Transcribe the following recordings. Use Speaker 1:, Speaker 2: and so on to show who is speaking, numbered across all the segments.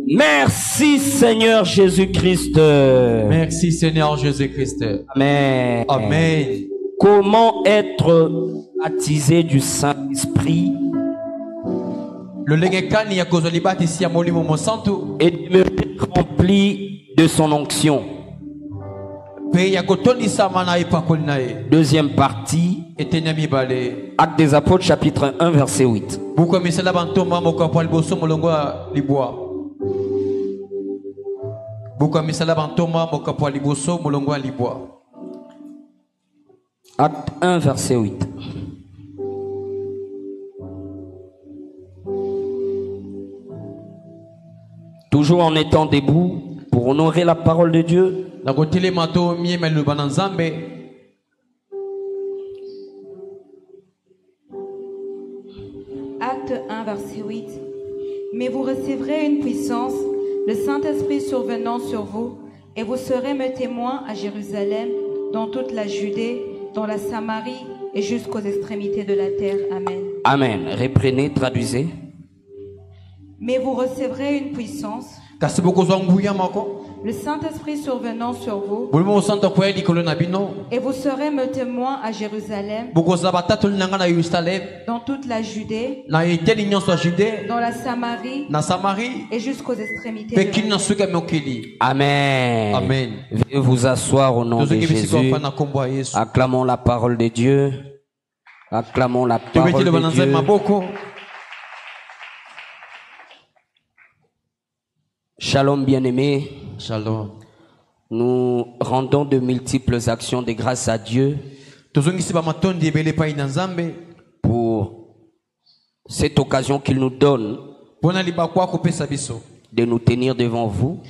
Speaker 1: Merci Seigneur Jésus-Christ.
Speaker 2: Merci Seigneur Jésus-Christ.
Speaker 1: Amen.
Speaker 2: Amen.
Speaker 1: Comment être baptisé du Saint-Esprit
Speaker 2: Le lengekani ya kozali batisi ya molimo mosantu
Speaker 1: et demeurer rempli de son onction?
Speaker 2: pe ya kotondisa mana epakoli na ye.
Speaker 1: Deuxième partie,
Speaker 2: Etenya mibale.
Speaker 1: Actes des Apôtres chapitre 1 verset 8.
Speaker 2: Buku ya misala bantoma mokapo ya liboso molongo ya libwa. Buku ya misala bantoma mokapo ya liboso molongo ya libwa.
Speaker 1: Acte 1 verset 8. Toujours en étant debout pour honorer la parole de Dieu.
Speaker 2: Na kotele mato miema luba na nzambe.
Speaker 3: Acte 1, verset 8. Mais vous recevrez une puissance, le Saint-Esprit survenant sur vous, et vous serez mes témoins à Jérusalem, dans toute la Judée, dans la Samarie et jusqu'aux extrémités de la terre. Amen.
Speaker 1: Amen. Reprenez, traduisez.
Speaker 3: Mais vous recevrez une puissance,
Speaker 2: Kasi bokozwa nguya mako.
Speaker 3: le Saint-Esprit survenant sur vous,
Speaker 2: Bolimo santa kwa likolo na bino.
Speaker 3: et vous serez mes témoins à Jérusalem,
Speaker 2: Bokozwa batatu nanga na Yerusalem.
Speaker 3: dans toute la Judée,
Speaker 2: Na eteli nyonso ya Judée.
Speaker 3: dans la Samarie
Speaker 2: Na Samarie.
Speaker 3: et jusqu'aux extrémités
Speaker 2: Pe
Speaker 3: de
Speaker 2: kini
Speaker 3: la
Speaker 2: na suka mokili.
Speaker 1: Amen.
Speaker 2: Amen.
Speaker 1: Veuillez vous asseoir au nom de Jésus. Acclamons la parole de Dieu. Acclamons la parole de Dieu. Shalom bien-aimés.
Speaker 2: Shalom.
Speaker 1: Nous rendons de multiples actions de grâce à Dieu pour cette occasion qu'il nous donne de nous tenir devant vous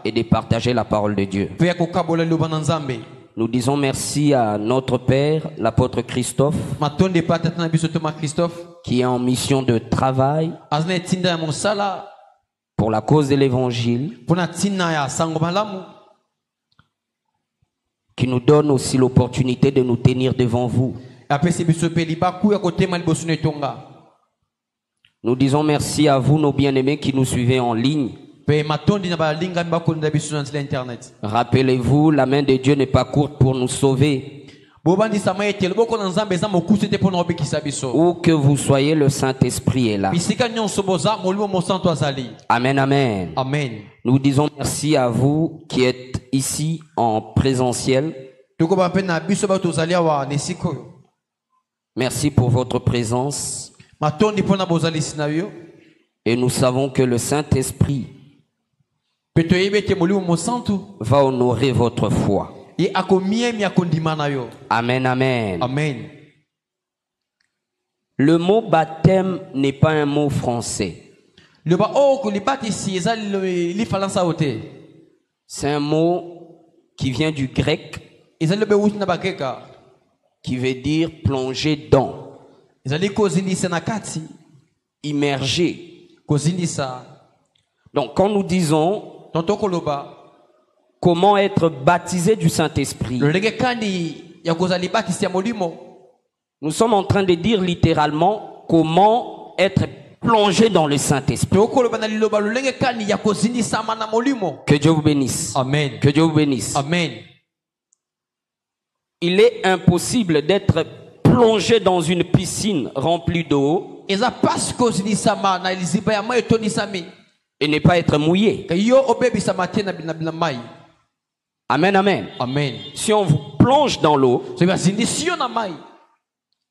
Speaker 1: et de partager la parole de Dieu. Nous disons merci à notre Père, l'apôtre Christophe, qui est en mission de travail pour la cause de l'évangile, qui nous donne aussi l'opportunité de nous tenir devant vous. Nous disons merci à vous, nos bien-aimés, qui nous suivez en ligne. Rappelez-vous, la main de Dieu n'est pas courte pour nous sauver. Où que vous soyez, le Saint-Esprit est là. Amen, amen.
Speaker 2: Amen.
Speaker 1: Nous disons merci à vous qui êtes ici en présentiel. Merci pour votre présence. Et nous savons que le Saint-Esprit va honorer votre foi. Amen, amen.
Speaker 2: Amen.
Speaker 1: Le mot baptême n'est pas un mot français. C'est un mot qui vient du grec, qui veut dire plonger dans, immerger. Donc quand nous disons comment être baptisé du Saint-Esprit, nous sommes en train de dire littéralement comment être plongé dans le Saint-Esprit. Que Dieu vous bénisse.
Speaker 2: Amen.
Speaker 1: Que Dieu vous bénisse.
Speaker 2: Amen.
Speaker 1: Il est impossible d'être plongé dans une piscine remplie d'eau et ne pas être mouillé. Amen, amen.
Speaker 2: Amen.
Speaker 1: Si on vous plonge dans l'eau,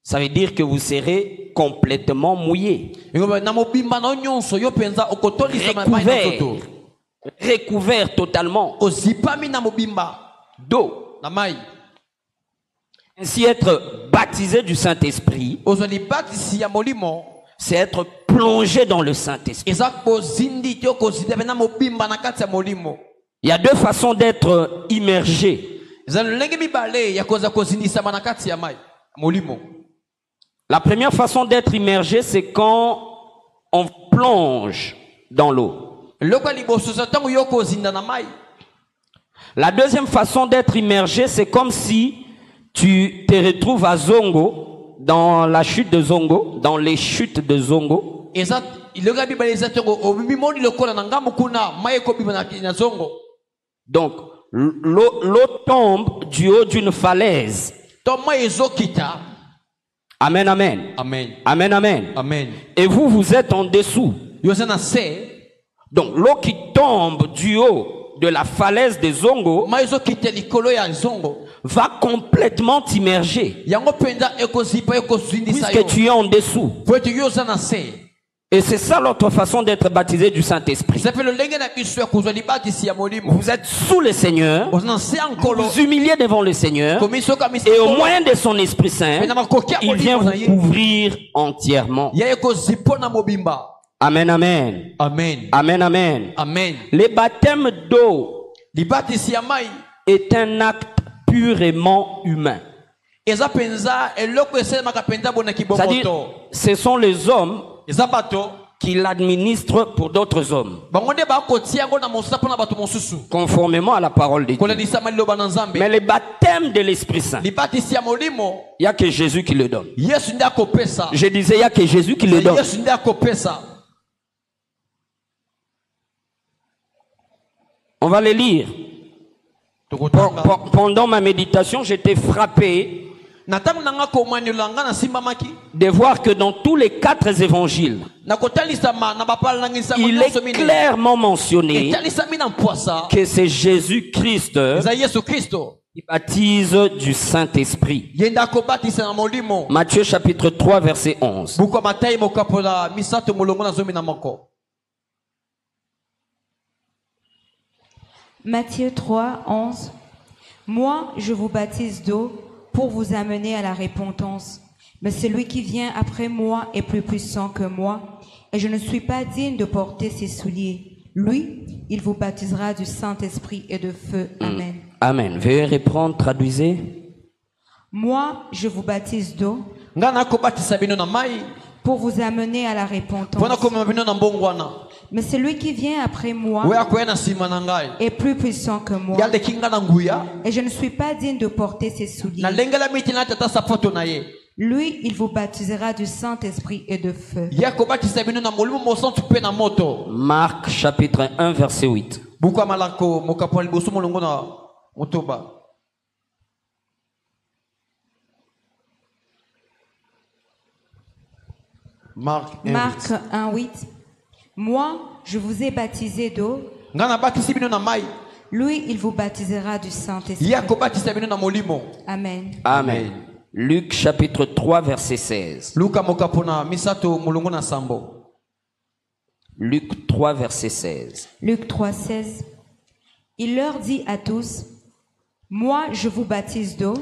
Speaker 1: ça veut dire que vous serez complètement mouillé. Recouvert totalement d'eau. Ainsi, être baptisé du Saint-Esprit, c'est être plongé dans le Saint-Esprit. Il y a deux façons d'être immergé. La première façon d'être immergé, c'est quand on plonge dans l'eau. La deuxième façon d'être immergé, c'est comme si tu te retrouves à Zongo, dans la chute de Zongo, dans les chutes de Zongo. Donc, l'eau tombe du haut d'une falaise. Amen, amen.
Speaker 2: Amen.
Speaker 1: Amen, amen.
Speaker 2: Amen.
Speaker 1: Et vous êtes en dessous. Donc, l'eau qui tombe du haut de la falaise des Zongo va complètement t'immerger, puisque tu es en dessous. Et c'est ça l'autre façon d'être baptisé du Saint-Esprit. Vous êtes sous le Seigneur, vous vous humiliez devant le Seigneur, et au moyen de son Esprit Saint, il vient vous couvrir entièrement. Amen, amen.
Speaker 2: Amen.
Speaker 1: Amen, amen.
Speaker 2: Amen.
Speaker 1: Le baptême d'eau est un acte purement humain. C'est-à-dire, ce sont les hommes qui l'administrent pour d'autres hommes, conformément à la parole de Dieu. Mais le baptême de l'Esprit Saint, il n'y a que Jésus qui le donne. Je disais, il n'y a que Jésus qui le donne. On va les lire. Pendant ma méditation, j'étais frappé de voir que dans tous les 4 évangiles, il est clairement mentionné que c'est Jésus-Christ qui baptise du Saint-Esprit. Matthieu chapitre 3 verset 11.
Speaker 3: Matthieu 3, 11. Moi, je vous baptise d'eau pour vous amener à la repentance. Mais celui qui vient après moi est plus puissant que moi, et je ne suis pas digne de porter ses souliers. Lui, il vous baptisera du Saint-Esprit et de feu. Amen.
Speaker 1: Amen. Veuillez reprendre, traduisez.
Speaker 3: Moi, je vous baptise d'eau pour vous amener à la repentance. Mais celui qui vient après moi est plus puissant que moi, et je ne suis pas digne de porter ses souliers. Lui, il vous baptisera du Saint-Esprit et de feu.
Speaker 1: Marc chapitre 1 verset 8.
Speaker 3: Marc 1:8. Moi, je vous ai baptisé d'eau. Lui, il vous baptisera du Saint-Esprit. Amen.
Speaker 1: Amen. Luc chapitre 3 verset 16. Luc 3 verset 16.
Speaker 3: Luc 3, 16. Il leur dit à tous, moi, je vous baptise d'eau,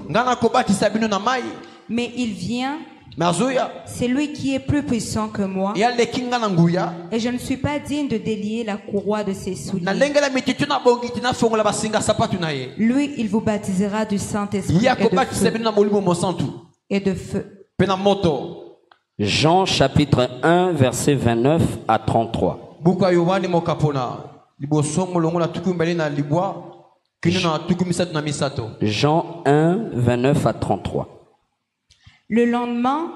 Speaker 3: mais il vient, c'est lui qui est plus puissant que moi, et je ne suis pas digne de délier la courroie de ses souliers. Lui, il vous baptisera du Saint-Esprit et de feu.
Speaker 1: Jean chapitre 1 verset 29 à 33. Jean 1 29 à 33.
Speaker 3: Le lendemain,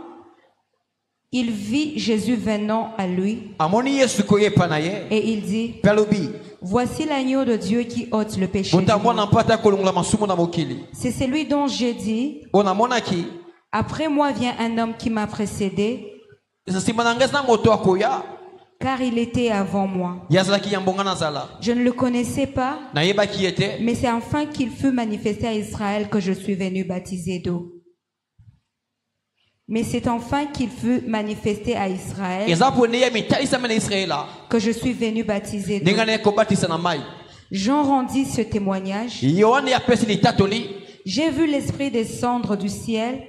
Speaker 3: il vit Jésus venant à lui, et il dit, voici l'agneau de Dieu qui ôte le péché du monde. C'est celui dont j'ai dit, après moi vient un homme qui m'a précédé, car il était avant moi. Je ne le connaissais pas, mais c'est enfin qu'il fut manifesté à Israël que je suis venu baptiser d'eau. Mais c'est enfin qu'il fut manifesté à Israël que je suis venu baptiser d'eau. Jean rendit ce témoignage. J'ai vu l'Esprit descendre du ciel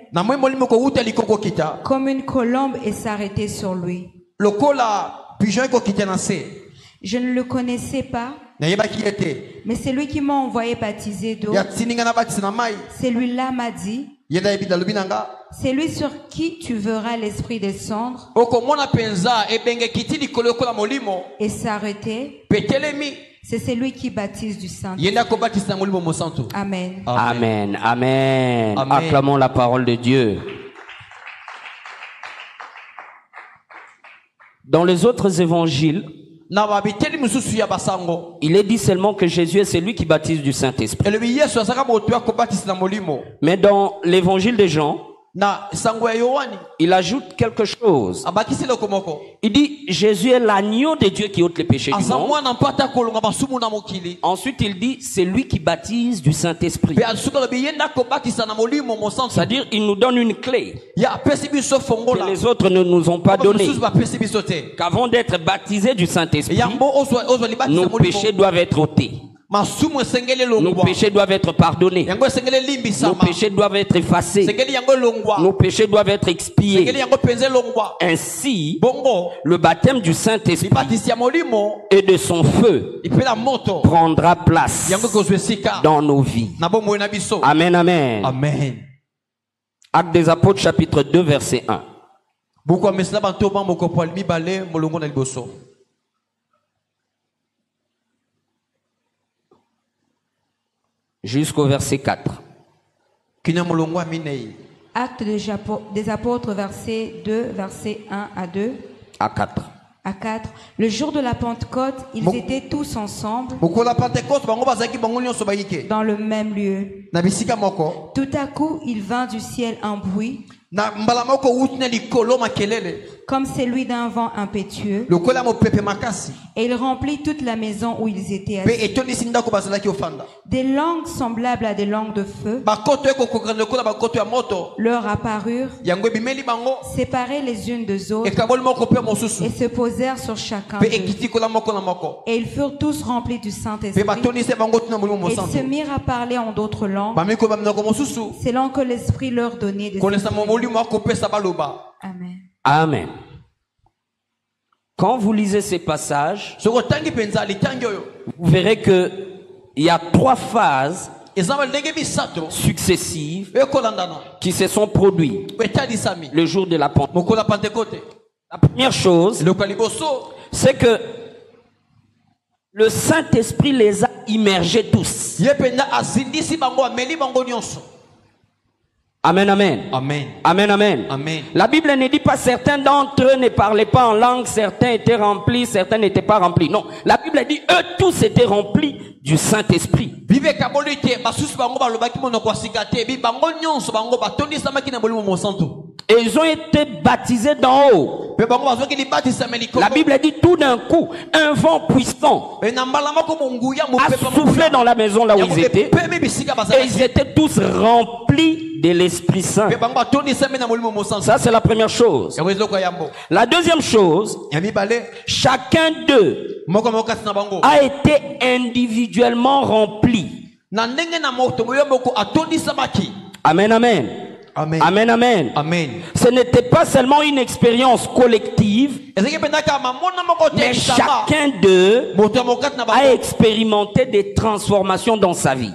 Speaker 3: comme une colombe et s'arrêter sur lui. Je ne le connaissais pas, mais c'est lui qui m'a envoyé baptiser d'eau. Celui-là m'a dit, c'est lui sur qui tu verras l'Esprit descendre et s'arrêter. C'est celui qui baptise du Saint-Esprit. Amen.
Speaker 1: Amen. Amen. Amen. Acclamons la parole de Dieu. Dans les autres évangiles, il est dit seulement que Jésus est celui qui baptise du Saint-Esprit. Mais dans l'évangile de Jean, il ajoute quelque chose. Il dit Jésus est l'agneau de Dieu qui ôte les péchés du monde. Ensuite il dit c'est lui qui baptise du Saint-Esprit. C'est-à-dire il nous donne une clé que les autres ne nous ont pas donnée. Qu'avant d'être baptisés du Saint-Esprit, nos péchés doivent être ôtés. Nos péchés doivent être pardonnés. Nos péchés doivent être effacés. Nos péchés doivent être expiés. Ainsi, le baptême du Saint-Esprit et de son feu prendra place dans nos vies. Amen, amen. Actes des Apôtres chapitre 2 verset 1. Jusqu'au verset 4.
Speaker 3: Actes des Apôtres, verset 2, verset 1 à 2.
Speaker 1: À 4.
Speaker 3: À 4. Le jour de la Pentecôte, ils étaient tous ensemble dans le même lieu. Tout à coup, il vint du ciel un bruit comme celui d'un vent impétueux, et il remplit toute la maison où ils étaient assis. Des langues semblables à des langues de feu leur apparurent, séparées les unes des autres, et se posèrent sur chacun d'eux. Et ils furent tous remplis du Saint-Esprit, et ils se mirent à parler en d'autres langues, selon que l'Esprit leur donnait des enseignements. Amen.
Speaker 1: Amen. Quand vous lisez ces passages, vous verrez que il y a 3 phases successives qui se sont produites le jour de la Pentecôte. La première chose, c'est que le Saint-Esprit les a immergés tous. Amen, amen.
Speaker 2: Amen.
Speaker 1: Amen, amen.
Speaker 2: Amen.
Speaker 1: La Bible ne dit pas certains d'entre eux ne parlaient pas en langue, certains étaient remplis, certains n'étaient pas remplis. Non, la Bible dit eux tous étaient remplis du Saint-Esprit. Et ils ont été baptisés d'en haut. La Bible dit tout d'un coup, un vent puissant a soufflé dans la maison là où ils étaient. Et ils étaient tous remplis de l'Esprit Saint. Ça c'est la première chose. La deuxième chose, chacun d'eux a été individuellement rempli. Amen, amen.
Speaker 2: Amen.
Speaker 1: Amen, amen.
Speaker 2: Amen.
Speaker 1: Ce n'était pas seulement une expérience collective, mais chacun d'eux a expérimenté des transformations dans sa vie.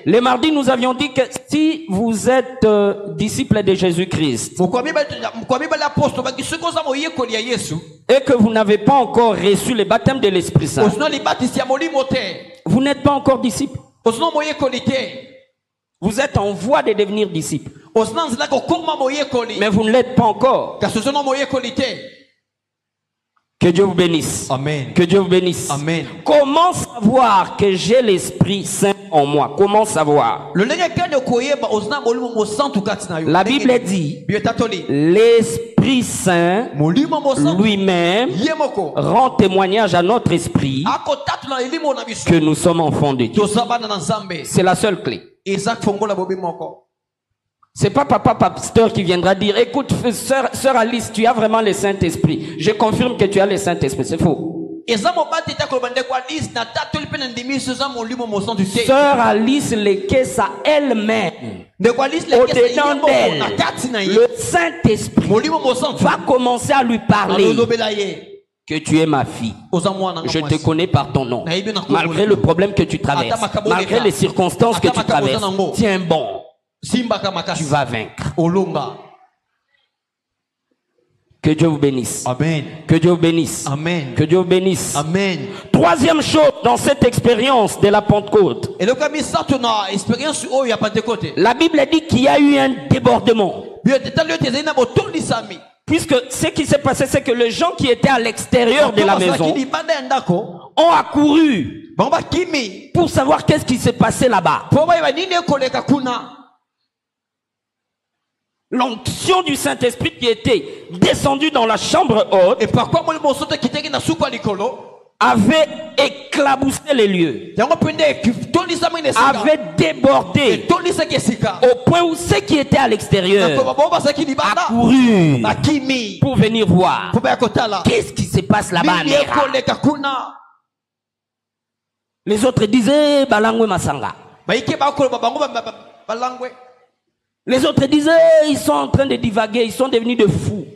Speaker 1: Les mardis, nous avions dit que si vous êtes disciple de Jésus-Christ et que vous n'avez pas encore reçu le baptême de l'Esprit Saint, vous n'êtes pas encore disciple. Vous êtes en voie de devenir disciple, mais vous ne l'êtes pas encore. Que Dieu vous bénisse.
Speaker 2: Amen.
Speaker 1: Que Dieu vous bénisse.
Speaker 2: Amen.
Speaker 1: Comment savoir que j'ai l'Esprit Saint en moi? Comment savoir? La Bible dit l'Esprit Saint lui-même rend témoignage à notre esprit que nous sommes enfants de Dieu. C'est la seule clé. C'est pas papa pasteur qui viendra dire écoute sœur Alice, tu as vraiment le Saint-Esprit. Je confirme que tu as le Saint-Esprit. C'est faux. Sœur Alice le caisse à elle-même. Au-dedans d'elle, le Saint-Esprit va commencer à lui parler que tu es ma fille. Je te connais par ton nom. Malgré le problème que tu traverses, malgré les circonstances que tu traverses, tiens bon. Tu vas vaincre. Que Dieu vous bénisse.
Speaker 2: Amen.
Speaker 1: Que Dieu vous bénisse.
Speaker 2: Amen.
Speaker 1: Que Dieu vous bénisse.
Speaker 2: Amen.
Speaker 1: Troisième chose dans cette expérience de la Pentecôte. La Bible dit qu'il y a eu un débordement. Puisque ce qui s'est passé, c'est que les gens qui étaient à l'extérieur de la maison ont accouru pour savoir qu'est-ce qui s'est passé là-bas. L'onction du Saint-Esprit qui était descendue dans la chambre haute avait éclaboussé les lieux, avait débordé au point où ceux qui étaient à l'extérieur accoururent pour venir voir qu'est-ce qui se passe là-bas. Les autres disaient Balangwe Masanga. Les autres disaient ils sont en train de divaguer, ils sont devenus de fous.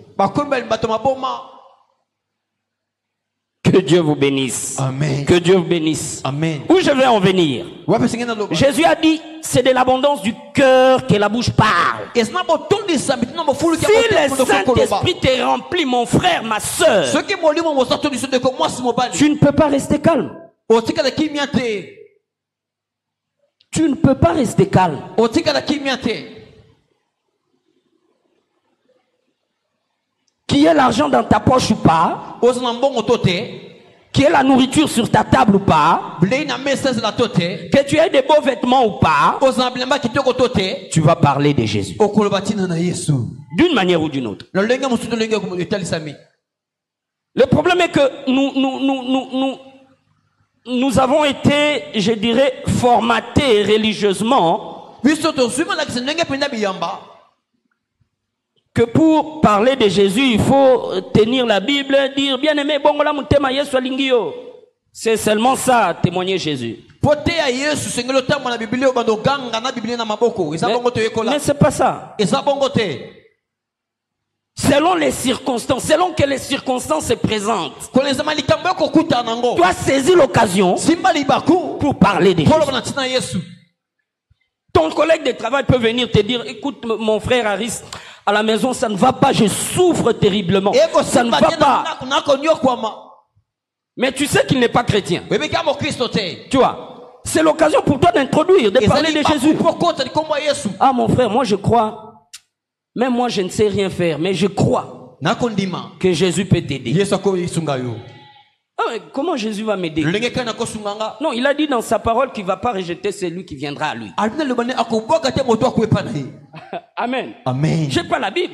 Speaker 1: Que Dieu vous bénisse.
Speaker 2: Amen.
Speaker 1: Que Dieu vous bénisse.
Speaker 2: Amen.
Speaker 1: Où je vais en venir? Jésus a dit, c'est de l'abondance du cœur que la bouche parle. Si le Saint-Esprit te remplit, mon frère, ma soeur, tu ne peux pas rester calme. Tu ne peux pas rester calme. Qu'il y ait l'argent dans ta poche ou pas, qu'il y ait la nourriture sur ta table ou pas, que tu aies des beaux vêtements ou pas, tu vas parler de Jésus. D'une manière ou d'une autre. Le problème est que nous avons été, je dirais, formatés religieusement que pour parler de Jésus, il faut tenir la Bible, dire bien aimé, c'est seulement ça, témoigner Jésus. Mais c'est pas ça. Selon les circonstances, selon que les circonstances se présentent, tu dois saisir l'occasion pour parler de Jésus. Ton collègue de travail peut venir te dire, écoute mon frère Harris, à la maison ça ne va pas, je souffre terriblement, ça ne va pas. Mais tu sais qu'il n'est pas chrétien. Tu vois, c'est l'occasion pour toi d'introduire, de parler de Jésus. Ah mon frère, moi je crois, même moi je ne sais rien faire, mais je crois que Jésus peut t'aider. Ah, comment Jésus va m'aider? Non, il a dit dans sa parole qu'il ne va pas rejeter celui qui viendra à lui. Amen.
Speaker 2: Amen.
Speaker 1: Je n'ai pas la Bible.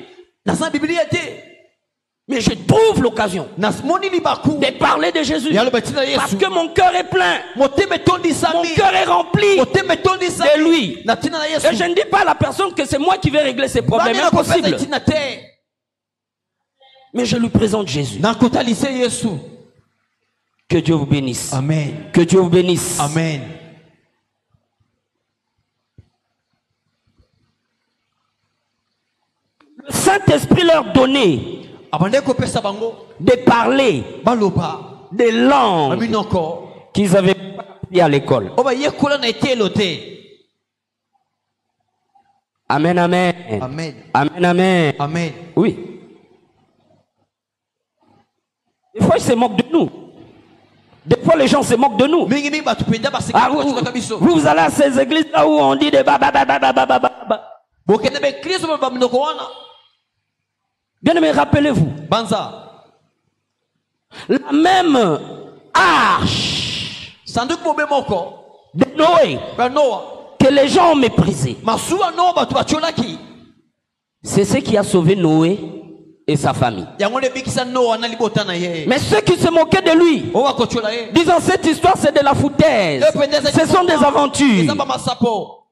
Speaker 1: Mais je trouve l'occasion de parler de Jésus. Parce que mon cœur est plein. Mon cœur est rempli de lui. Et je ne dis pas à la personne que c'est moi qui vais régler ses problèmes. Impossible. Mais je lui présente Jésus. Que Dieu vous bénisse.
Speaker 2: Amen.
Speaker 1: Que Dieu vous bénisse.
Speaker 2: Amen.
Speaker 1: Le Saint-Esprit leur donnait de parler des langues qu'ils avaient appris à l'école. Amen, amen.
Speaker 2: Amen.
Speaker 1: Amen, amen.
Speaker 2: Amen.
Speaker 1: Oui. Des fois, ils se moquent de nous. Des fois, les gens se moquent de nous. Ah, vous allez à ces églises là où on dit des bien aimé, rappelez-vous. La même arche de Noé que les gens ont méprisé. C'est ce qui a sauvé Noé et sa famille. Mais ceux qui se moquaient de lui, disant cette histoire c'est de la foutaise, ce sont des aventures,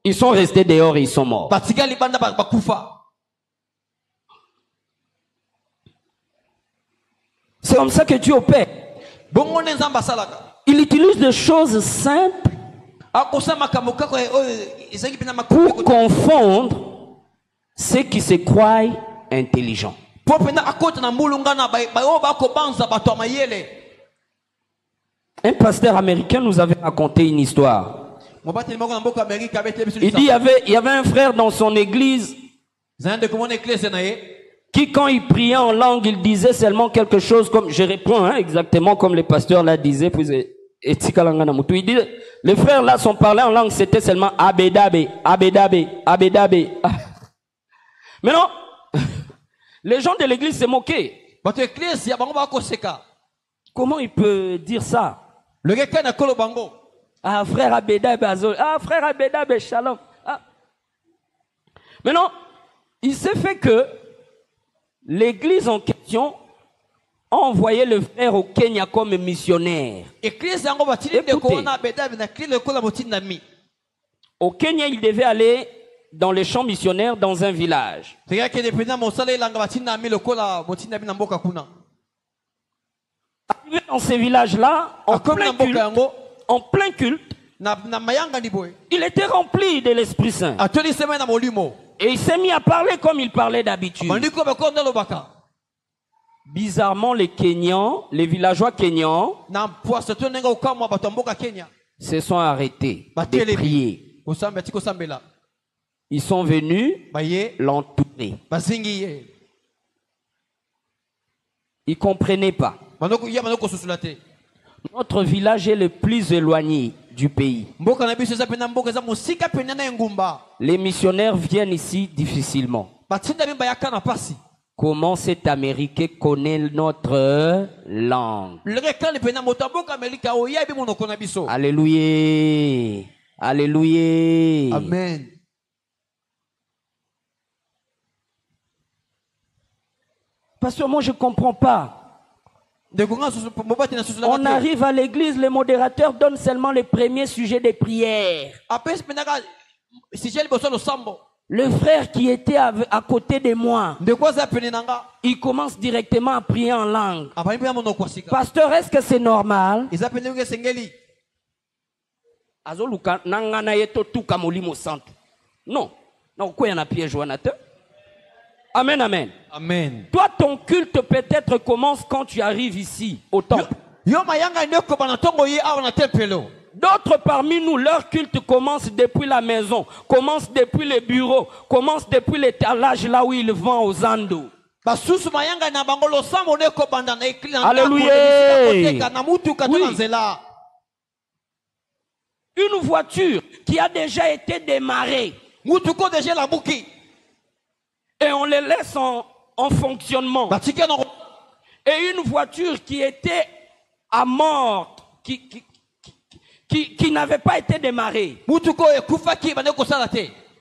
Speaker 1: ils sont restés dehors et ils sont morts. C'est comme ça que Dieu opère. Il utilise des choses simples pour confondre ceux qui se croient intelligents. Un pasteur américain nous avait raconté une histoire. Il dit il y avait un frère dans son église qui, quand il priait en langue, il disait seulement quelque chose comme, je reprends exactement comme le pasteur là disait, il dit, les frères là sont parlés en langue, c'était seulement abédabe, abédabe, abédabe. Mais non, Les gens de l'église se moquaient. Comment il peut dire ça? Ah, frère Abeda Bazol. Ah, frère Abeda Shalom. Ah. Maintenant, il s'est fait que l'église en question a envoyé le frère au Kenya comme missionnaire. Écoutez, au Kenya, il devait aller dans les champs missionnaires dans un village. Arrivé dans ces villages-là, en plein culte, il était rempli de l'Esprit Saint. Et il s'est mis à parler comme il parlait d'habitude. Bizarrement, les Kenyans, les villageois kenyans, se sont arrêtés de prier. Ils sont venus l'entourer. Ils ne comprenaient pas. Notre village est le plus éloigné du pays. Les missionnaires viennent ici difficilement. Comment cet Américain connaît notre langue? Alléluia. Alléluia.
Speaker 2: Amen.
Speaker 1: Parce que moi je ne comprends pas. On arrive à l'église, les modérateurs donnent seulement les premiers sujets des prières. Le frère qui était à côté de moi, il commence directement à prier en langue. Pasteur, est-ce que c'est normal? Non. Amen, amen.
Speaker 2: Amen.
Speaker 1: Toi, ton culte peut-être commence quand tu arrives ici, au temple. D'autres parmi nous, leur culte commence depuis la maison, commence depuis les bureaux, commence depuis l'étalage là où ils vendent aux andos. Alléluia. Oui. Une voiture qui a déjà été démarrée. Et on les laisse en fonctionnement. Et une voiture qui était à mort, qui n'avait pas été démarrée.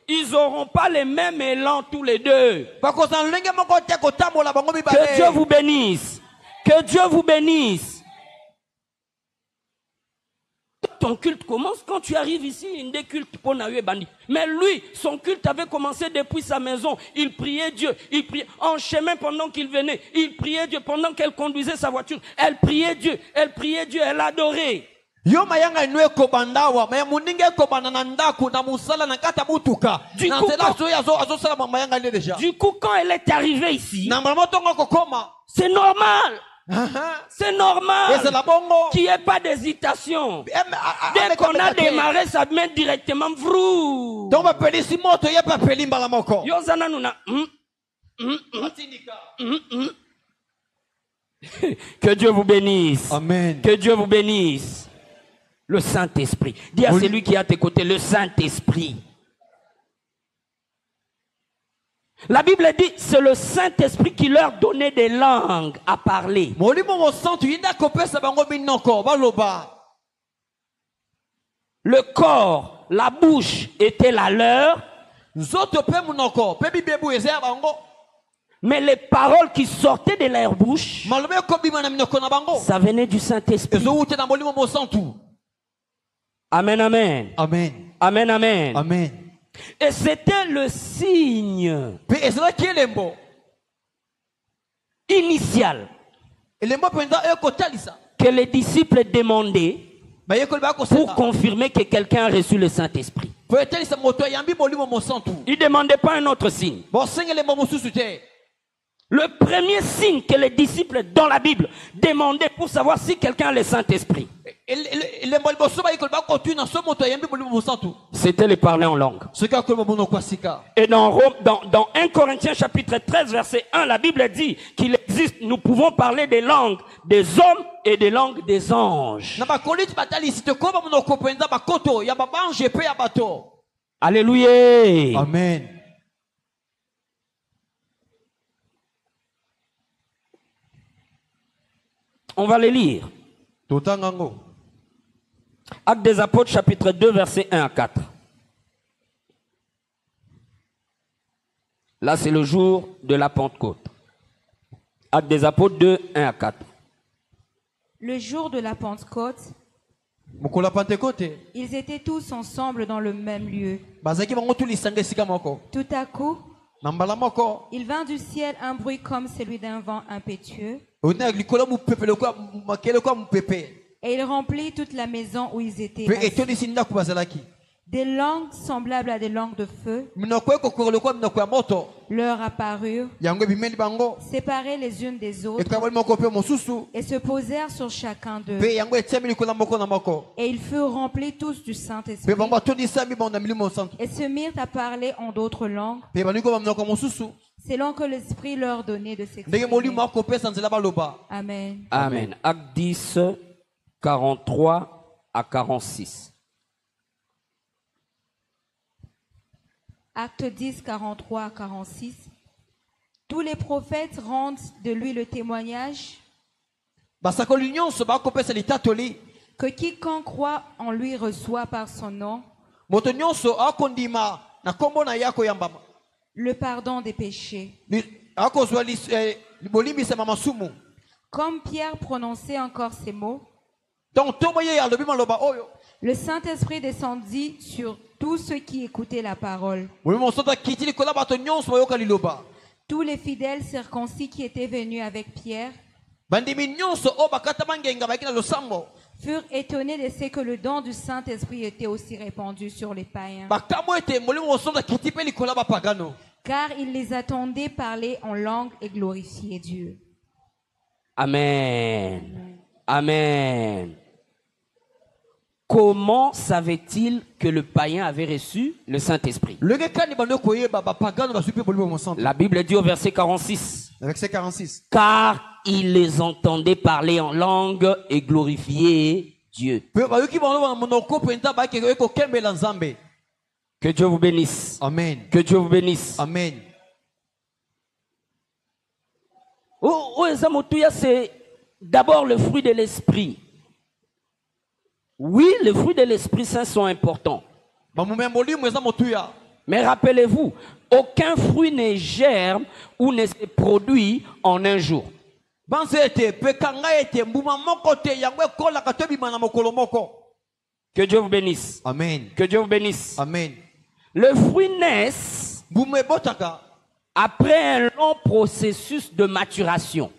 Speaker 1: Ils n'auront pas les mêmes élans tous les deux. Que Dieu vous bénisse. Que Dieu vous bénisse. Ton culte commence quand tu arrives ici, une des cultes pour Nahué Bandi. Mais lui, son culte avait commencé depuis sa maison. Il priait Dieu. Il priait en chemin pendant qu'il venait. Il priait Dieu pendant qu'elle conduisait sa voiture. Elle priait Dieu. Elle priait Dieu. Elle adorait. Du coup, quand elle est arrivée ici, c'est normal. C'est normal qu'il n'y ait pas d'hésitation. Dès qu'on a démarré, ça met directement vrou. Que Dieu vous bénisse.
Speaker 2: Amen.
Speaker 1: Que Dieu vous bénisse. Le Saint-Esprit. Dis à celui qui est à tes côtés, le Saint-Esprit. La Bible dit, c'est le Saint-Esprit qui leur donnait des langues à parler. Le corps, la bouche était la leur. Mais les paroles qui sortaient de leur bouche, ça venait du Saint-Esprit. Amen, amen.
Speaker 2: Amen.
Speaker 1: Amen, amen.
Speaker 2: Amen.
Speaker 1: Et c'était le signe initial que les disciples demandaient pour confirmer que quelqu'un a reçu le Saint-Esprit. Ils ne demandaient pas un autre signe. Le premier signe que les disciples dans la Bible demandaient pour savoir si quelqu'un a le Saint-Esprit, c'était le parler en langue. Et dans 1 Corinthiens chapitre 13 verset 1, la Bible dit qu'il existe, nous pouvons parler des langues des hommes et des langues des anges. Alléluia.
Speaker 2: Amen.
Speaker 1: On va les lire. Actes des Apôtres, chapitre 2, versets 1 à 4. Là, c'est le jour de la Pentecôte. Actes des Apôtres 2, 1 à 4.
Speaker 3: Le jour de la Pentecôte, ils étaient tous ensemble dans le même lieu. Tout à coup, il vint du ciel un bruit comme celui d'un vent impétueux, et il remplit toute la maison où ils étaient assis. Des langues semblables à des langues de feu leur apparurent, séparées les unes des autres, et se posèrent sur chacun d'eux. Et ils furent remplis tous du Saint-Esprit, et se mirent à parler en d'autres langues, selon que l'Esprit leur donnait de s'exprimer. Amen.
Speaker 1: Amen. Acte 10, 43 à 46.
Speaker 3: Acte 10, 43 à 46. Tous les prophètes rendent de lui le témoignage que quiconque croit en lui reçoit par son nom le pardon des péchés. Comme Pierre prononçait encore ces mots, le Saint-Esprit descendit sur tous ceux qui écoutaient la parole. Tous les fidèles circoncis qui étaient venus avec Pierre furent étonnés de ce que le don du Saint-Esprit était aussi répandu sur les païens. Car ils les attendaient parler en langue et glorifier Dieu.
Speaker 1: Amen. Amen. Comment savait-il que le païen avait reçu le Saint-Esprit? La Bible dit au verset 46. Car il les entendait parler en langue et glorifier Dieu. Que Dieu vous bénisse.
Speaker 2: Amen.
Speaker 1: Que Dieu vous bénisse.
Speaker 2: Amen.
Speaker 1: C'est d'abord le fruit de l'esprit. Oui, les fruits de l'Esprit Saint sont importants. Mais rappelez-vous, aucun fruit ne germe ou ne se produit en un jour. Que Dieu vous bénisse.
Speaker 2: Amen.
Speaker 1: Que Dieu vous bénisse.
Speaker 2: Amen.
Speaker 1: Le fruit naît après un long processus de maturation.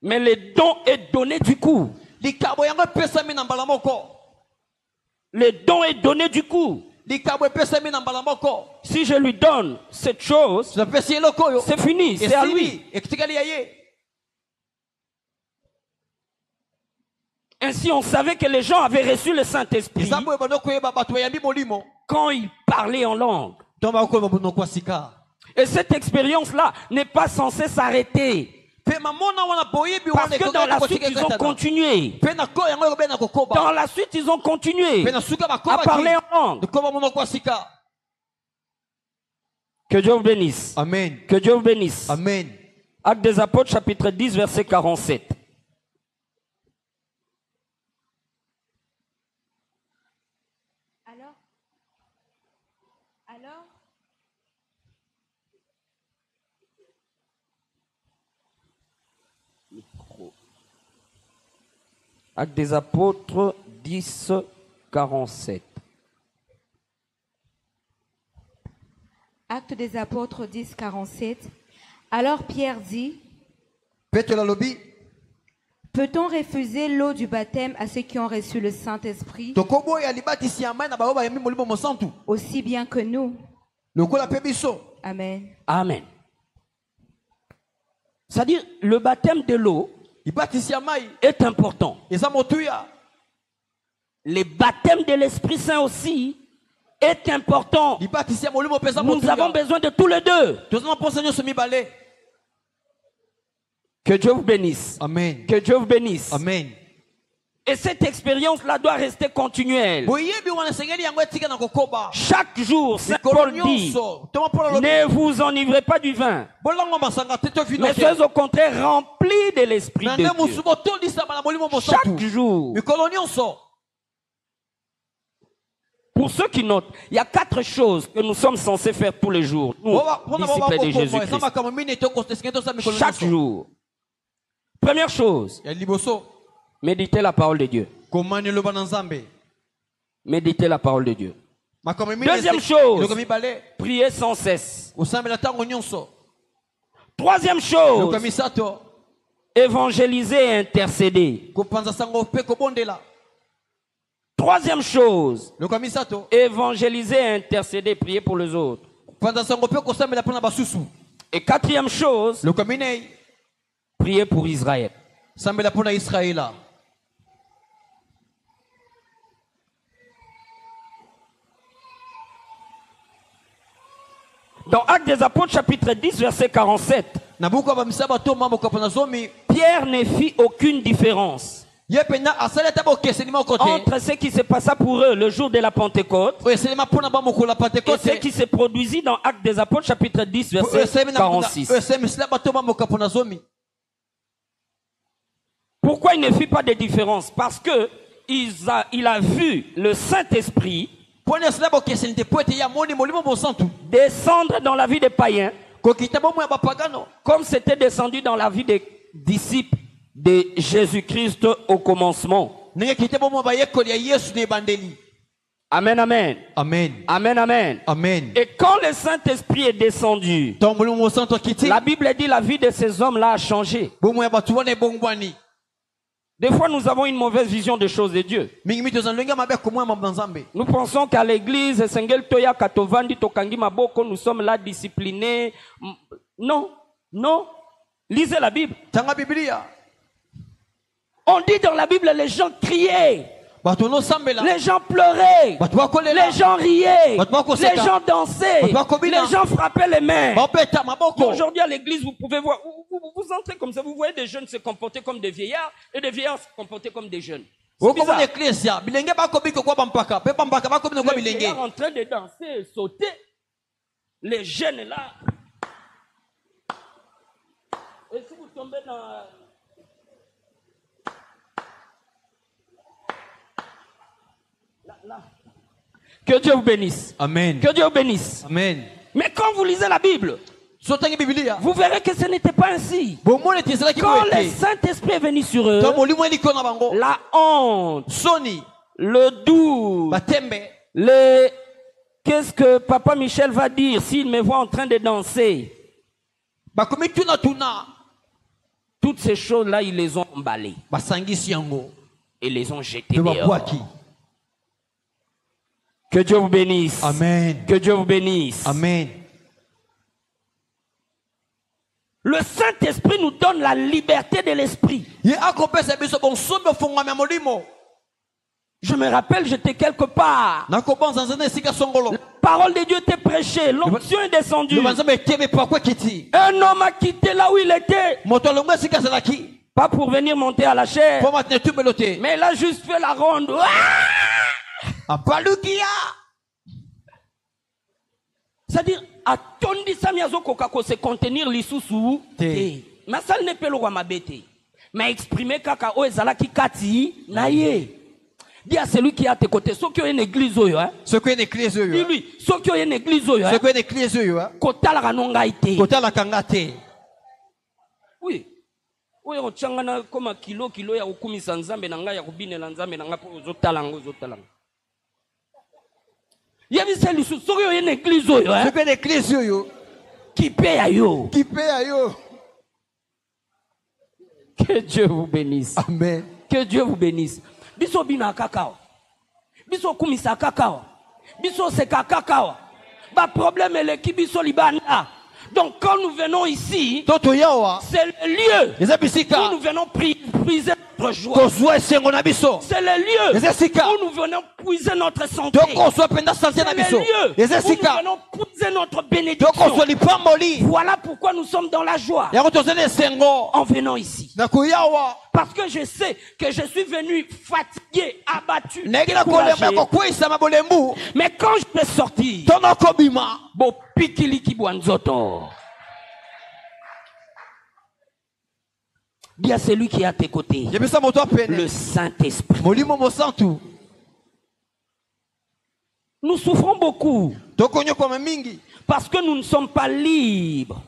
Speaker 1: Mais le don est donné du coup. Le don est donné du coup. Si je lui donne cette chose, c'est fini, c'est à lui. Ainsi, on savait que les gens avaient reçu le Saint-Esprit quand ils parlaient en langue. Et cette expérience-là n'est pas censée s'arrêter. Parce que dans la suite, ils ont continué. Dans la suite, ils ont continué à parler en langue. Que Dieu vous bénisse.
Speaker 2: Amen.
Speaker 1: Que Dieu vous bénisse.
Speaker 2: Amen.
Speaker 1: Actes des Apôtres, chapitre 10, verset 47. Actes des Apôtres 10, 47.
Speaker 3: Actes des Apôtres 10, 47. Alors Pierre dit, peut-on refuser l'eau du baptême à ceux qui ont reçu le Saint-Esprit aussi bien que nous? Amen.
Speaker 1: Amen. C'est-à-dire, le baptême de l'eau est important. Le baptême de l'Esprit Saint aussi est important. Nous avons besoin de tous les deux. Que Dieu vous bénisse.
Speaker 2: Amen.
Speaker 1: Que Dieu vous bénisse.
Speaker 2: Amen.
Speaker 1: Et cette expérience-là doit rester continuelle. Chaque jour, Saint Paul dit, ne vous enivrez pas du vin, mais soyez au contraire remplis de l'Esprit de Dieu. Chaque jour. Pour ceux qui notent, il y a 4 choses que nous sommes censés faire tous les jours, nous, disciples de Jésus-Christ. Chaque jour. Première chose, méditez la parole de Dieu. Méditez la parole de Dieu. Deuxième chose, priez sans cesse. Troisième chose, évangéliser et intercéder. Troisième chose, évangéliser et intercéder, prier pour les autres. Et quatrième chose, prier pour Israël. Dans Actes des Apôtres chapitre 10 verset 47, Pierre ne fit aucune différence entre ce qui se passa pour eux le jour de la Pentecôte et ce qui se produisit dans Actes des Apôtres chapitre 10 verset 46. Pourquoi il ne fit pas de différence? Parce que il a vu le Saint-Esprit descendre dans la vie des païens comme c'était descendu dans la vie des disciples de Jésus-Christ au commencement. Amen, amen. Amen. Amen, amen. Amen. Et quand le Saint-Esprit est descendu, la Bible dit la vie de ces hommes-là a changé. Des fois, nous avons une mauvaise vision des choses de Dieu. Nous pensons qu'à l'église, nous sommes là disciplinés. Non, non. Lisez la Bible. On dit dans la Bible, les gens criaient. Les gens pleuraient, les gens riaient, les gens dansaient, les gens frappaient les mains. Aujourd'hui à l'église, vous pouvez voir, vous entrez comme ça, vous voyez des jeunes se comporter comme des vieillards et des vieillards se comporter comme des jeunes. Les vieillards en train de danser et sauter, les jeunes là. Et si vous tombez dans... Que Dieu vous bénisse. Amen. Que Dieu vous bénisse. Amen. Mais quand vous lisez la Bible, vous verrez que ce n'était pas ainsi. Quand le Saint-Esprit est venu sur eux, la honte, le doute, qu'est-ce que Papa Michel va dire s'il me voit en train de danser? Toutes ces choses-là, ils les ont emballées et les ont jetées dehors. Que Dieu vous bénisse. Amen. Que Dieu vous bénisse. Amen. Le Saint-Esprit nous donne la liberté de l'esprit. Je me rappelle, j'étais quelque part. La parole de Dieu était prêchée. L'onction est descendue. Un homme a quitté là où il était. Pas pour venir monter à la chair. Mais il a juste fait la ronde. C'est-à-dire, atondi samiazo kokako se contenir lisusu te. Mais ça ne peut pas m'abêter. Mais exprimer kaka o ezala ki kati na ye. Dis à celui qui est à tes côtés, ceux qui ont une église oyo, hein. Ceux qui ont une église oyo. Dis-lui, ceux qui ont une église oyo, hein. Ceux qui ont une église oyo, hein. Kota la kanonga ite. Kota la kangate. Oui. Oui, on changana comme kilo ya ukumi sanzambe na nga ya kubine la nzambe na nga po zotalanga. Il y a ceux qui ont une église oyo, hein. Ceux qui ont une église oyo. Qui paye à yo. Qui paye à yo. Que Dieu vous bénisse. Amen. Que Dieu vous bénisse. Biso bina kakao. Biso kumisa kakao. Biso seka kakao. Ba problème est l'équipe biso libana. Donc quand nous venons ici, c'est le lieu où nous venons priser notre joie. C'est le lieu où nous venons puiser notre santé. C'est le lieu où nous venons puiser notre bénédiction. Voilà pourquoi nous sommes dans la joie en venant ici. Parce que je sais que je suis venu fatigué, abattu, découragé. Mais quand je vais sortir, dis à celui qui est à tes côtés, le Saint-Esprit. Nous souffrons beaucoup parce que nous ne sommes pas libres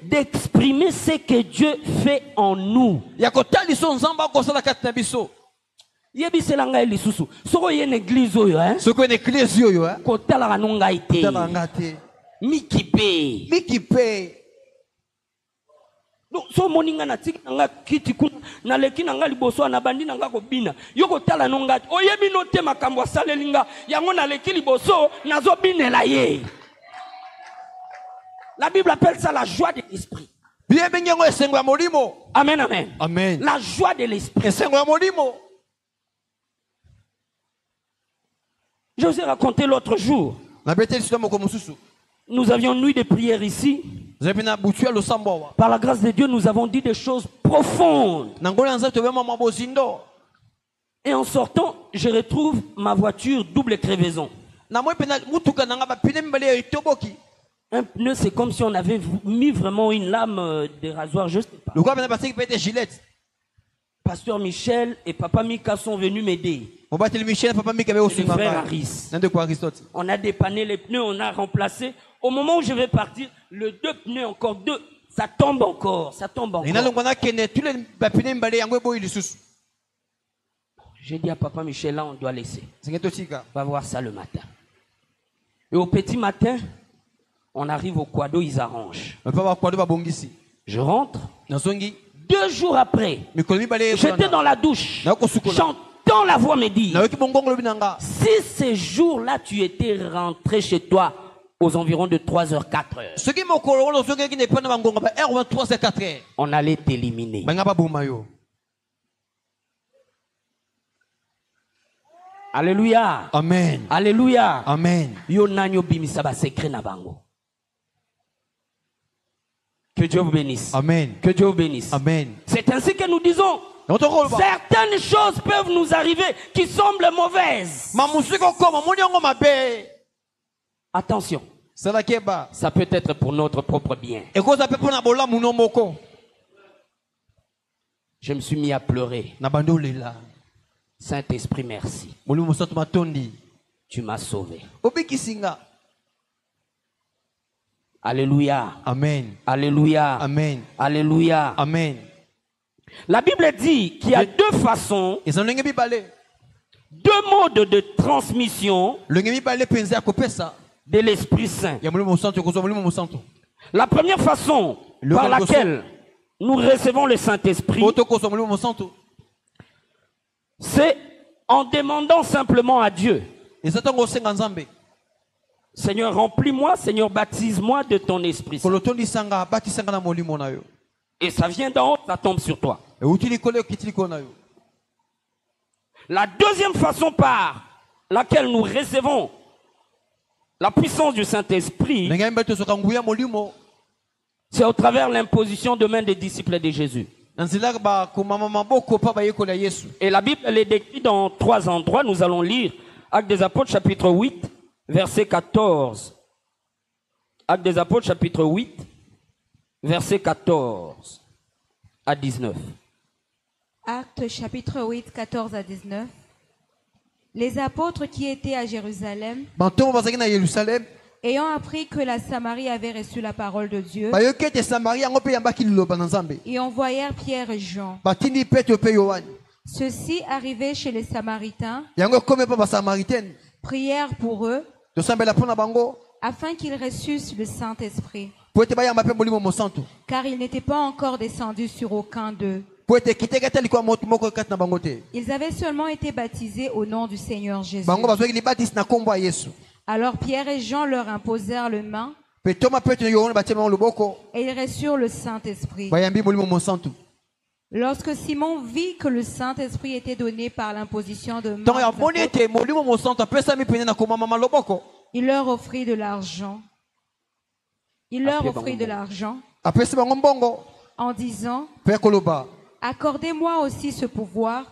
Speaker 1: d'exprimer ce que Dieu fait en nous. Yebiselanga elisusu soko ye église oyo
Speaker 2: soko une église oyo
Speaker 1: kotala kanonga ite mikipe donc so moninga na tiki nga kiti na leki nanga liboso na bandi nanga ko bina yoko tala nonga oyebi no te makambo salelinga yango na leki liboso nazo binela ye. La Bible appelle ça la joie de l'esprit. Amen, amen.
Speaker 2: Amen.
Speaker 1: La joie de l'esprit. Je vous ai raconté l'autre jour. Nous avions une nuit de prière ici. Par la grâce de Dieu, nous avons dit des choses profondes. Et en sortant, je retrouve ma voiture double crevaison. Un pneu, c'est comme si on avait mis vraiment une lame de rasoir, je ne sais pas. Pasteur Michel et Papa Mika sont venus m'aider. Le frère Harris. On a dépanné les pneus, on a remplacé. Au moment où je vais partir, le deux pneus, encore deux, ça tombe encore. J'ai dit à Papa Michel, là, on doit laisser. On va voir ça le matin. Et au petit matin, on arrive au quado, ils arrangent. Je rentre. 2 jours après, j'étais dans la douche. J'entends la voix me dire, si ce jour-là tu étais rentré chez toi aux environs de 3h, 4h, on allait t'éliminer. Alléluia.
Speaker 2: Amen.
Speaker 1: Alléluia.
Speaker 2: Amen.
Speaker 1: Yo nanyo bimisa ba secret na bango. Que Dieu vous bénisse.
Speaker 2: Amen.
Speaker 1: Que Dieu vous bénisse.
Speaker 2: Amen.
Speaker 1: C'est ainsi que nous disons, certaines choses peuvent nous arriver qui semblent mauvaises. Attention. Ça peut être pour notre propre bien. Je me suis mis à pleurer. Saint-Esprit, merci. Tu m'as sauvé. Alléluia.
Speaker 2: Amen.
Speaker 1: Alléluia.
Speaker 2: Amen.
Speaker 1: Alléluia.
Speaker 2: Amen.
Speaker 1: La Bible dit qu'il y a deux façons, deux modes de transmission de l'Esprit Saint. La première façon par laquelle nous recevons le Saint-Esprit, c'est en demandant simplement à Dieu, Seigneur, remplis-moi, Seigneur, baptise-moi de ton Esprit Saint. Et ça vient d'en haut, ça tombe sur toi. La deuxième façon par laquelle nous recevons la puissance du Saint-Esprit, c'est au travers l'imposition de main des disciples de Jésus. Et la Bible elle est décrite dans 3 endroits. Nous allons lire Actes des Apôtres chapitre 8, verset 14. Actes des Apôtres chapitre 8, verset 14 à 19.
Speaker 3: Actes chapitre 8, 14 à 19. Les apôtres qui étaient à Jérusalem, ayant appris que la Samarie avait reçu la parole de Dieu, ils envoyèrent Pierre et Jean. Ceux-ci, arrivés chez les Samaritains, prièrent pour eux, afin qu'ils reçussent le Saint-Esprit, car il n'était pas encore descendu sur aucun d'eux. Ils avaient seulement été baptisés au nom du Seigneur Jésus. Alors Pierre et Jean leur imposèrent les mains et ils reçurent le Saint-Esprit. Lorsque Simon vit que le Saint-Esprit était donné par l'imposition de main, il leur offrit de l'argent. En disant, accordez-moi aussi ce pouvoir,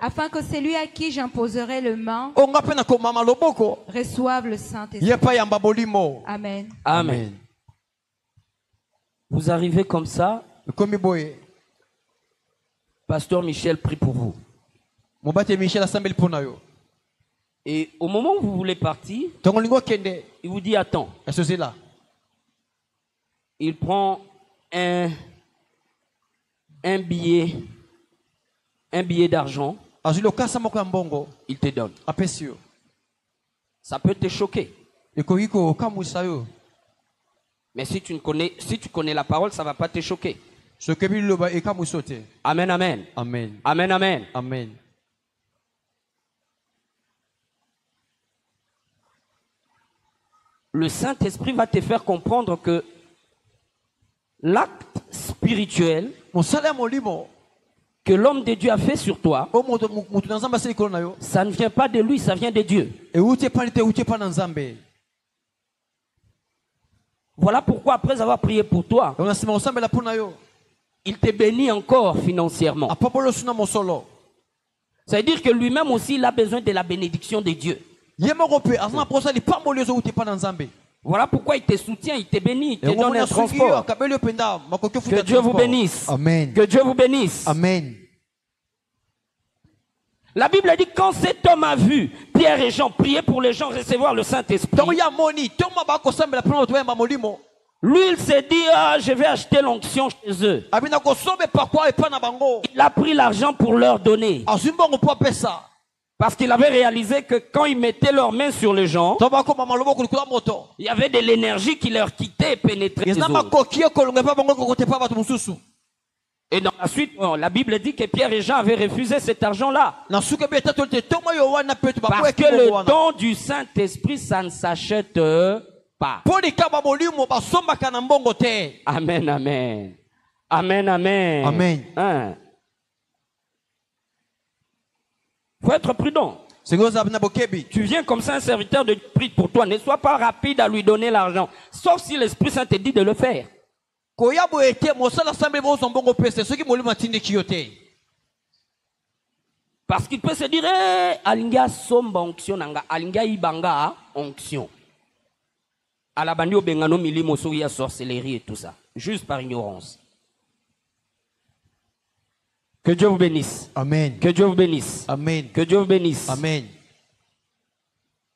Speaker 3: afin que celui à qui j'imposerai le main reçoive le Saint-Esprit. Amen.
Speaker 1: Amen. Vous arrivez comme ça. Pasteur Michel prie pour vous. Et au moment où vous voulez partir, il vous dit attends. Il prend un billet d'argent. Il te donne. Ça peut te choquer. Mais si tu connais la parole, ça ne va pas te choquer. Amen, amen.
Speaker 2: Amen.
Speaker 1: Amen, amen.
Speaker 2: Amen.
Speaker 1: Le Saint-Esprit va te faire comprendre que l'acte spirituel que l'homme de Dieu a fait sur toi, ça ne vient pas de lui, ça vient de Dieu. Voilà pourquoi après avoir prié pour toi, il te bénit encore financièrement. Ça veut dire que lui-même aussi, il a besoin de la bénédiction de Dieu. Voilà pourquoi il te soutient, il te bénit, il te donne un transport. Que Dieu vous bénisse.
Speaker 2: Amen.
Speaker 1: Que Dieu vous bénisse.
Speaker 2: Amen.
Speaker 1: La Bible dit quand cet homme a vu Pierre et Jean prier pour les gens recevoir le Saint-Esprit, lui il s'est dit je vais acheter l'onction chez eux. Il a pris l'argent pour leur donner. Parce qu'il avait réalisé que quand ils mettaient leurs mains sur les gens, il y avait de l'énergie qui leur quittait et pénétrait les autres. Et dans la suite, la Bible dit que Pierre et Jean avaient refusé cet argent-là. Parce que le don du Saint-Esprit, ça ne s'achète pas. Amen, amen. Amen, amen.
Speaker 2: Amen.
Speaker 1: Hein? Faut être prudent. Tu viens comme ça, un serviteur de Dieu prie pour toi. Ne sois pas rapide à lui donner l'argent. Sauf si l'Esprit Saint te dit de le faire. Parce qu'il peut se dire, alinga somba onction nanga, alinga ibanga onction. À la bandi bengano milimo soya sorcellerie et tout ça. Juste par ignorance. Que Dieu vous bénisse.
Speaker 2: Amen.
Speaker 1: Que Dieu vous bénisse.
Speaker 2: Amen.
Speaker 1: Que Dieu vous bénisse.
Speaker 2: Amen.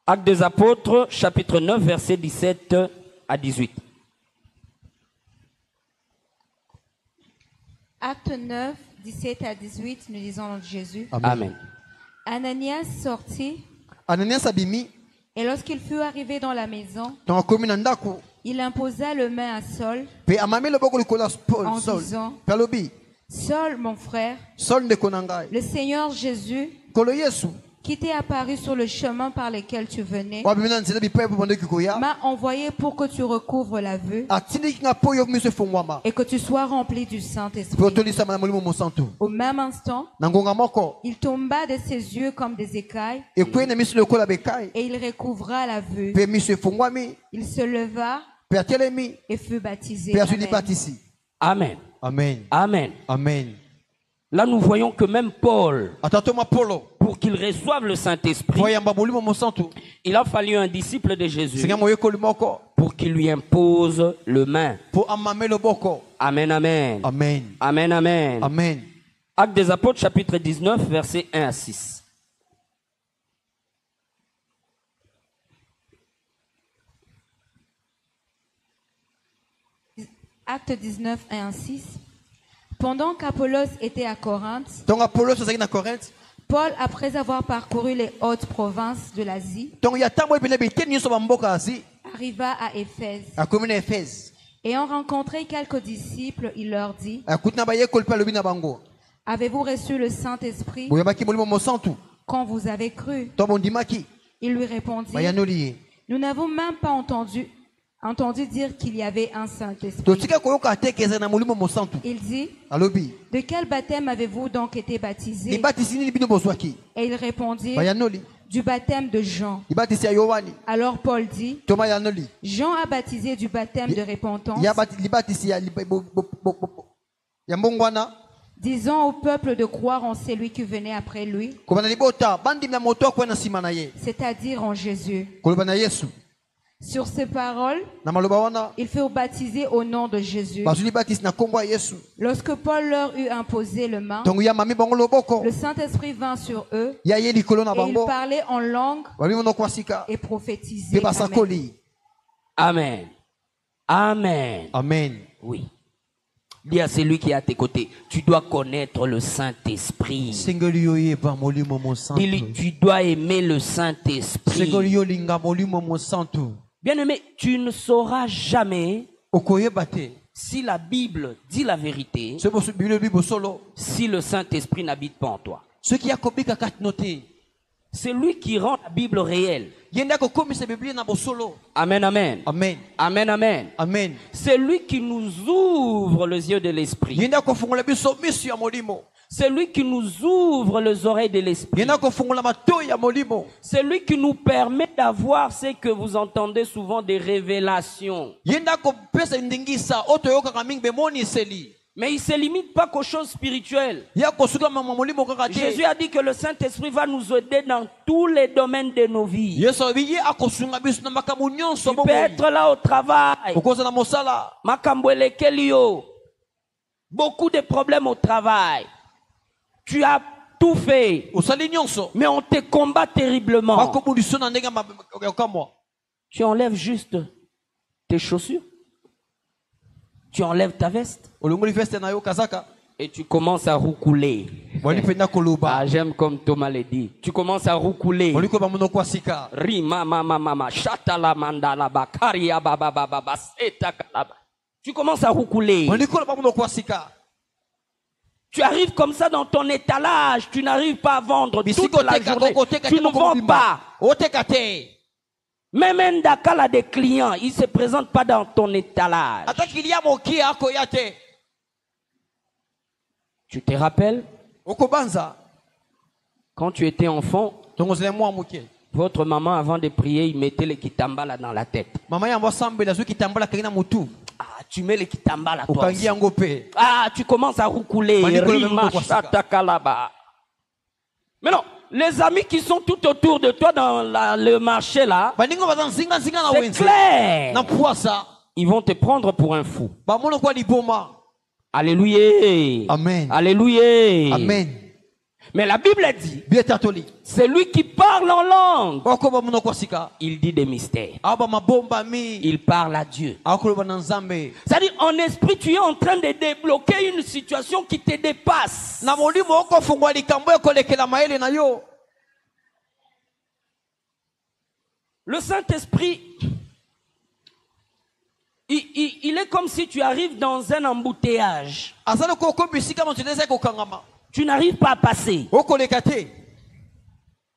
Speaker 1: Actes des Apôtres, chapitre 9, versets 17 à 18.
Speaker 3: Acte 9, 17 à 18, nous lisons dans Jésus.
Speaker 1: Amen.
Speaker 3: Ananias sortit, et lorsqu'il fut arrivé dans la maison, il imposa le main à Saul, en disant, Saul, mon frère, le Seigneur Jésus, qui t'est apparu sur le chemin par lequel tu venais, m'a envoyé pour que tu recouvres la vue et que tu sois rempli du Saint-Esprit. Au même instant, il tomba de ses yeux comme des écailles et il recouvra la vue. Il se leva et fut baptisé.
Speaker 1: Amen.
Speaker 2: Amen.
Speaker 1: Amen.
Speaker 2: Amen.
Speaker 1: Là, nous voyons que même Paul, pour qu'il reçoive le Saint-Esprit, il a fallu un disciple de Jésus pour qu'il lui impose le main. Amen, amen.
Speaker 2: Amen.
Speaker 1: Amen, amen.
Speaker 2: Amen.
Speaker 1: Actes des Apôtres, chapitre 19, versets 1 à 6.
Speaker 3: Acte 19, 1 à 6. Pendant qu'Apollos était à Corinthe, Paul, après avoir parcouru les hautes provinces de l'Asie, arriva à Éphèse. Ayant rencontré quelques disciples, il leur dit, avez-vous reçu le Saint-Esprit quand vous avez cru? Ils lui répondirent, nous n'avons même pas entendu entendu dire qu'il y avait un Saint-Esprit. Il dit, de quel baptême avez-vous donc été baptisés? Et ils répondirent, du baptême de Jean. Alors Paul dit, Jean a baptisé du baptême de repentance, disant au peuple de croire en celui qui venait après lui, c'est-à-dire en Jésus. Sur ces paroles, il fut baptisé au nom de Jésus. Lorsque Paul leur eut imposé le main, le Saint-Esprit vint sur eux et ils parlaient en langue et prophétisaient.
Speaker 1: Amen. Amen.
Speaker 2: Amen.
Speaker 1: Oui. Dis à celui qui est à tes côtés, tu dois connaître le Saint-Esprit. Dis-lui, tu dois aimer le Saint-Esprit. Bien-aimé, tu ne sauras jamais si la Bible dit la vérité, si le Saint-Esprit n'habite pas en toi. C'est lui qui rend la Bible réelle. Amen, amen.
Speaker 2: Amen.
Speaker 1: Amen, amen.
Speaker 2: Amen.
Speaker 1: C'est lui qui nous ouvre les yeux de l'esprit. C'est lui qui nous ouvre les oreilles de l'esprit. C'est lui qui nous permet d'avoir ce que vous entendez souvent des révélations. Mais il ne se limite pas qu'aux choses spirituelles. Jésus a dit que le Saint-Esprit va nous aider dans tous les domaines de nos vies. Tu peux être là au travail. Beaucoup de problèmes au travail. Tu as tout fait. Mais on te combat terriblement. Tu enlèves juste tes chaussures. Tu enlèves ta veste et tu commences à roucouler. Ah, j'aime comme Thomas l'a dit. Tu commences à roucouler. Tu commences à roucouler. Tu arrives comme ça dans ton étalage. Tu n'arrives pas à vendre toute la journée. Tu ne vends pas. Même un Dakar a des clients, ils ne se présentent pas dans ton étalage. Tu te rappelles? Quand tu étais enfant, votre maman, avant de prier, il mettait les kitambala dans la tête. Ah, tu mets les kitambala toi aussi. Ah, tu commences à roucouler. Mais non. Les amis qui sont tout autour de toi dans le marché là, c'est clair. Ils vont te prendre pour un fou. Alléluia.
Speaker 2: Amen.
Speaker 1: Alléluia.
Speaker 2: Amen.
Speaker 1: Mais la Bible dit, c'est lui qui parle en langue. Il dit des mystères. Il parle à Dieu. C'est-à-dire, en esprit, tu es en train de débloquer une situation qui te dépasse. Le Saint-Esprit, il est comme si tu arrives dans un embouteillage. Tu n'arrives pas à passer.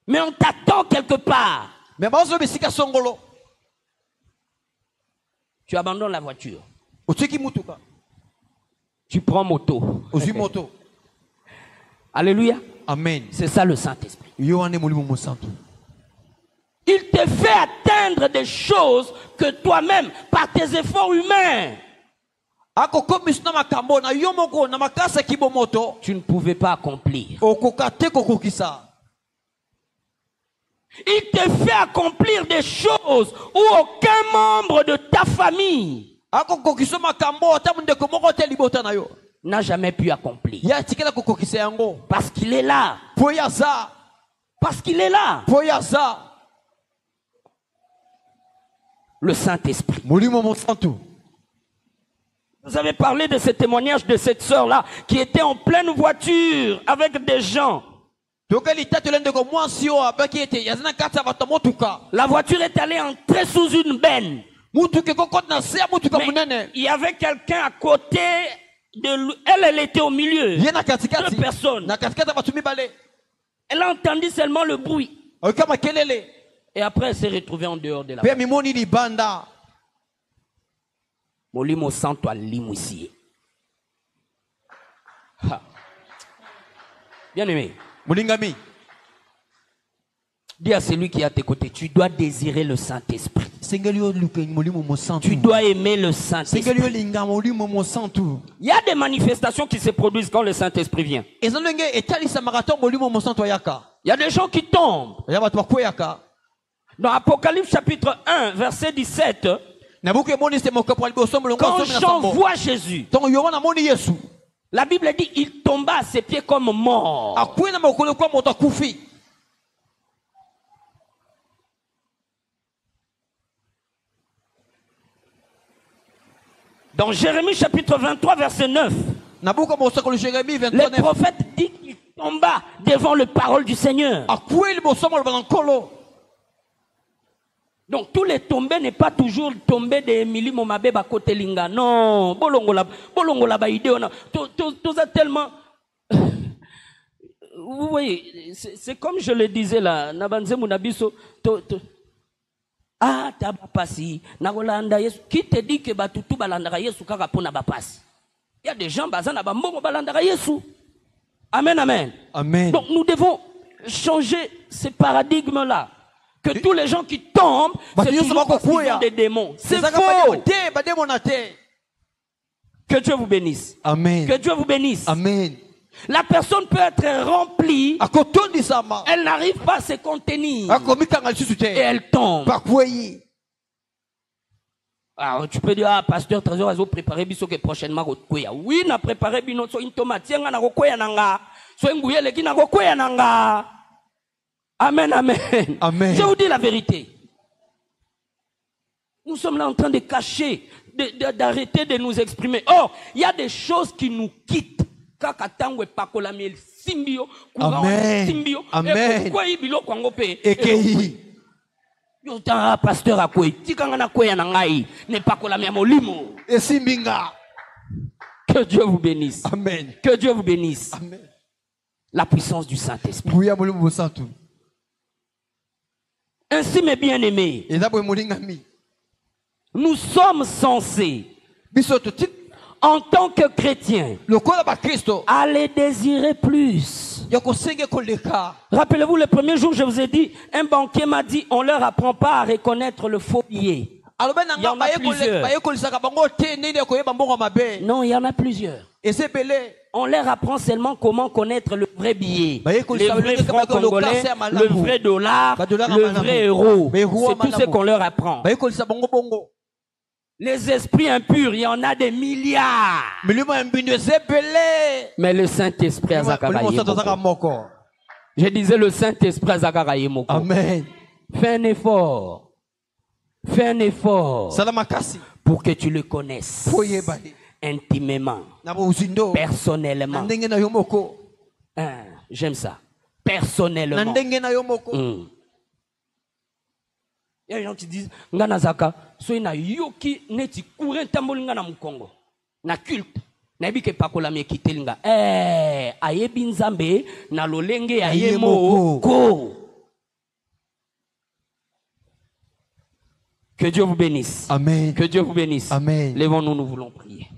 Speaker 1: Mais on t'attend quelque part. Tu abandonnes la voiture. Tu prends moto. Alléluia.
Speaker 2: Amen.
Speaker 1: C'est ça le Saint-Esprit. Il te fait atteindre des choses que toi-même, par tes efforts humains, tu ne pouvais pas accomplir. Il te fait accomplir des choses où aucun membre de ta famille n'a jamais pu accomplir. Parce qu'il est là. Parce qu'il est là. Le Saint-Esprit. Vous avez parlé de ce témoignage de cette sœur-là qui était en pleine voiture avec des gens. La voiture est allée entrer sous une benne. Mais il y avait quelqu'un à côté de lui. Elle était au milieu. Deux personnes. Elle a entendu seulement le bruit. Et après, elle s'est retrouvée en dehors de la voiture. Molimo santo alimusie. Bien aimé.
Speaker 2: Mulingami.
Speaker 1: Dis à celui qui est à tes côtés, tu dois désirer le Saint-Esprit. Tu dois aimer le Saint-Esprit. Il y a des manifestations qui se produisent quand le Saint-Esprit vient. Il y a des gens qui tombent. Dans Apocalypse chapitre 1, verset 17, quand Jean voit Jésus, la Bible dit il tomba à ses pieds comme mort. Dans Jérémie chapitre 23, verset 9, le prophète dit qu'il tomba devant la parole du Seigneur. Donc tous les tombés n'est pas toujours tombé de Emily Momabe Bakote Linga. Non, bolongola baïdé on a tout ça tellement. Vous voyez, c'est comme je le disais là, Nabanze Munabiso ah tabapasi nagolanda Yesu qui te dit que batutu balandaka Yesu kaka pona bapasi. Il y a des gens bazana bambongo balandaka Yesu. Amen amen.
Speaker 2: Amen.
Speaker 1: Donc nous devons changer ce paradigme là. Que tous les gens qui tombent, c'est toujours parce qu'ils ont des démons. C'est faux. Que Dieu vous bénisse.
Speaker 2: Amen.
Speaker 1: Que Dieu vous bénisse.
Speaker 2: Amen.
Speaker 1: La personne peut être remplie. Elle n'arrive pas à se contenir. Et elle tombe. Alors tu peux dire, ah, pasteur Trésor, vous préparez biso que prochainement rokoya. Oui, na préparé bino so intomati nga na rokoya nanga. So nguyele ki na rokoya nanga. Amen, amen.
Speaker 2: Amen.
Speaker 1: Je vous dis la vérité. Nous sommes là en train de cacher, d'arrêter de nous exprimer. Or, il y a des choses qui nous quittent.
Speaker 2: Amen. Amen.
Speaker 1: Pasteur Akwe, que Dieu vous bénisse.
Speaker 2: Amen.
Speaker 1: Que Dieu vous bénisse.
Speaker 2: Amen.
Speaker 1: La puissance du Saint-Esprit. Ainsi, mes bien-aimés, nous sommes censés, en tant que chrétiens, aller désirer plus. Rappelez-vous, le premier jour, je vous ai dit, un banquier m'a dit, on leur apprend pas à reconnaître le faux billet. Il y en a plusieurs. Non, il y en a plusieurs. On leur apprend seulement comment connaître le vrai billet, le vrai franc congolais, le vrai dollar, le vrai euro. C'est tout ce qu'on leur apprend. Les esprits impurs, il y en a des milliards. Mais le Saint-Esprit a Zakaraïe. Je disais le Saint-Esprit a Zakaraïe.
Speaker 2: Amen.
Speaker 1: Fais un effort. Fais un effort pour que tu le connaisses intimement, personnellement. J'aime ça. Personnellement. Il y a des gens qui disent, Nganazaka, soina yoki neti courant tambolinga na mukongo. Na culte. Na bike pakola me kitelinga. Ayebi nzambe na lolenge ayemo ko. Que Dieu vous bénisse.
Speaker 2: Amen.
Speaker 1: Que Dieu vous bénisse.
Speaker 2: Amen.
Speaker 1: Lèvons-nous, nous voulons prier.